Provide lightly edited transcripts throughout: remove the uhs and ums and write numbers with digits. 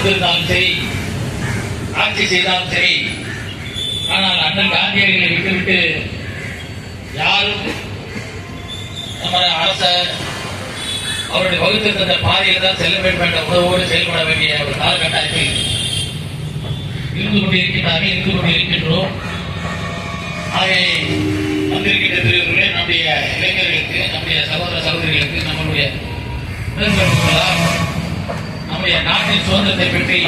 கொடுத்திருந்தாலும் சரி, ஆட்சி செய்தாலும் சரி, ஆனால் அண்ணன் காந்தியடிகளை விட்டுவிட்டு யாரும் நம்ம அரச அவருடைய வகுத்து தந்த பாதையில் தான் செல்ல வேண்டும் என்ற உணர்வோடு செயல்பட வேண்டிய ஒரு காலகட்டத்தில் இருந்து கொண்டிருக்கின்றோம். ஆகவே வந்திருக்கின்ற பிரிவுகளே நம்முடைய இளைஞர்களுக்கு, நம்முடைய சகோதர சகோதரிகளுக்கு, நம்முடைய நம்முடைய நாட்டின் சுதந்திரத்தை பற்றி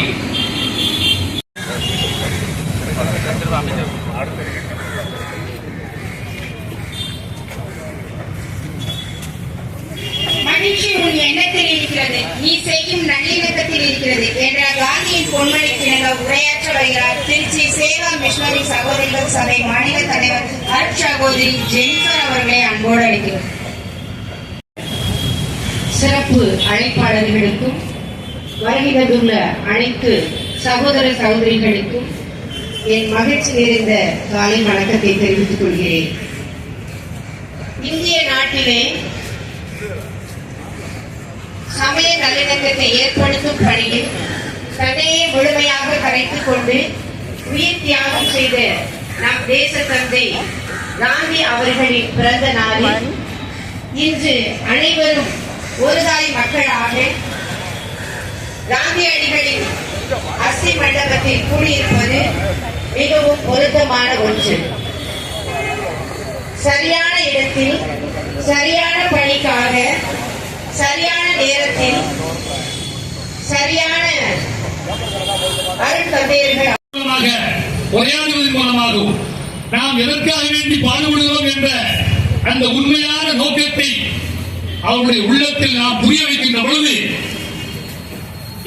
மகிழ்ச்சி உன் எண்ணத்தில் இருக்கிறது, நீ செய்யும் நல்லிணக்கத்தில் இருக்கிறது என்ற காந்தியின் பொன்மொழி கிணங்க உரையாற்ற வருகிறார் திருச்சி சேவா மிஷனரி சகோதரிகள் சபை மாநில தலைவர் அருட்சகோதரி ஜெனிஃபர் அவர்களை அன்போடு அழைக்கிறோம். சிறப்பு அழைப்பாளர்களுக்கும் வருகை தந்துள்ள அனைத்து சகோதர சகோதரிகளுக்கும் என் மகிழ்ச்சி நிறைந்த காலை வணக்கத்தை தெரிவித்துக் கொள்கிறேன். இந்திய நாட்டிலே சமய நல்லிணக்கத்தை ஏற்படுத்தும் பணியில் தன்னையே முழுமையாக கரைத்துக் கொண்டு உயிர் தியாகம் செய்த நம் தேச தந்தை காந்தி அவர்களின் பிறந்த நாளில் இன்று அனைவரும் ஒருதாய் மக்களாக காந்தியடிகளின் அஸ்தி மண்டபத்தில் கூடியிருப்பது மிகவும் பொருத்தமான ஒன்று. சரியான இடத்தில் சரியான பணிக்காக சரியான நேரத்தில் சரியான அருட்தந்தையர்கள் உரையாடுவதன் மூலமாகவும் நாம் எதற்காக வேண்டி பாடுபடுகிறோம் என்ற அந்த உண்மையான நோக்கத்தை அவருடைய உள்ளத்தில் நாம் புரிய வைக்கின்ற பொழுது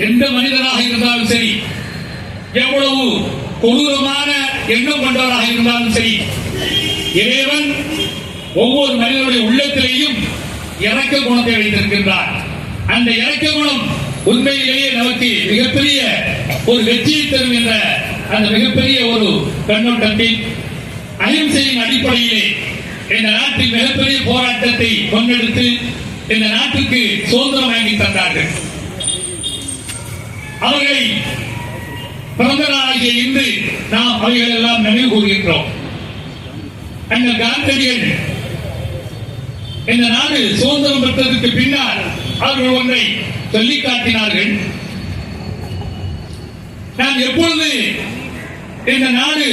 எந்த மனிதராக இருந்தாலும் சரி, எவ்வளவு கொடூரமான எண்ணம் கொண்டவராக இருந்தாலும் சரி, இறைவன் ஒவ்வொரு மனிதனுடைய உள்ளத்திலேயும் இரக்க குணத்தை வைத்திருக்கின்றார். அந்த இரக்க குணம் உண்மையிலேயே நமக்கு மிகப்பெரிய ஒரு வெற்றியை தரும் என்ற அந்த மிகப்பெரிய ஒரு கண்ணோட்டத்தில் அகிம்சையின் அடிப்படையிலே இந்த நாட்டில் மிகப்பெரிய போராட்டத்தை கொண்டெடுத்து இந்த நாட்டுக்கு சுதந்திரம் வாங்கி தந்தார்கள். அவர்களை பிறந்த நாளாகிய இன்று நாம் அவைகள் எல்லாம் நினைவு கூறுகின்றோம். அந்த காந்தியடிகள் இந்த நாடு சுதந்திரம் பெற்றதற்கு பின்னால் அவர்கள் ஒன்றை சொல்லி காட்டினார்கள். நான் எப்பொழுது இந்த நாடு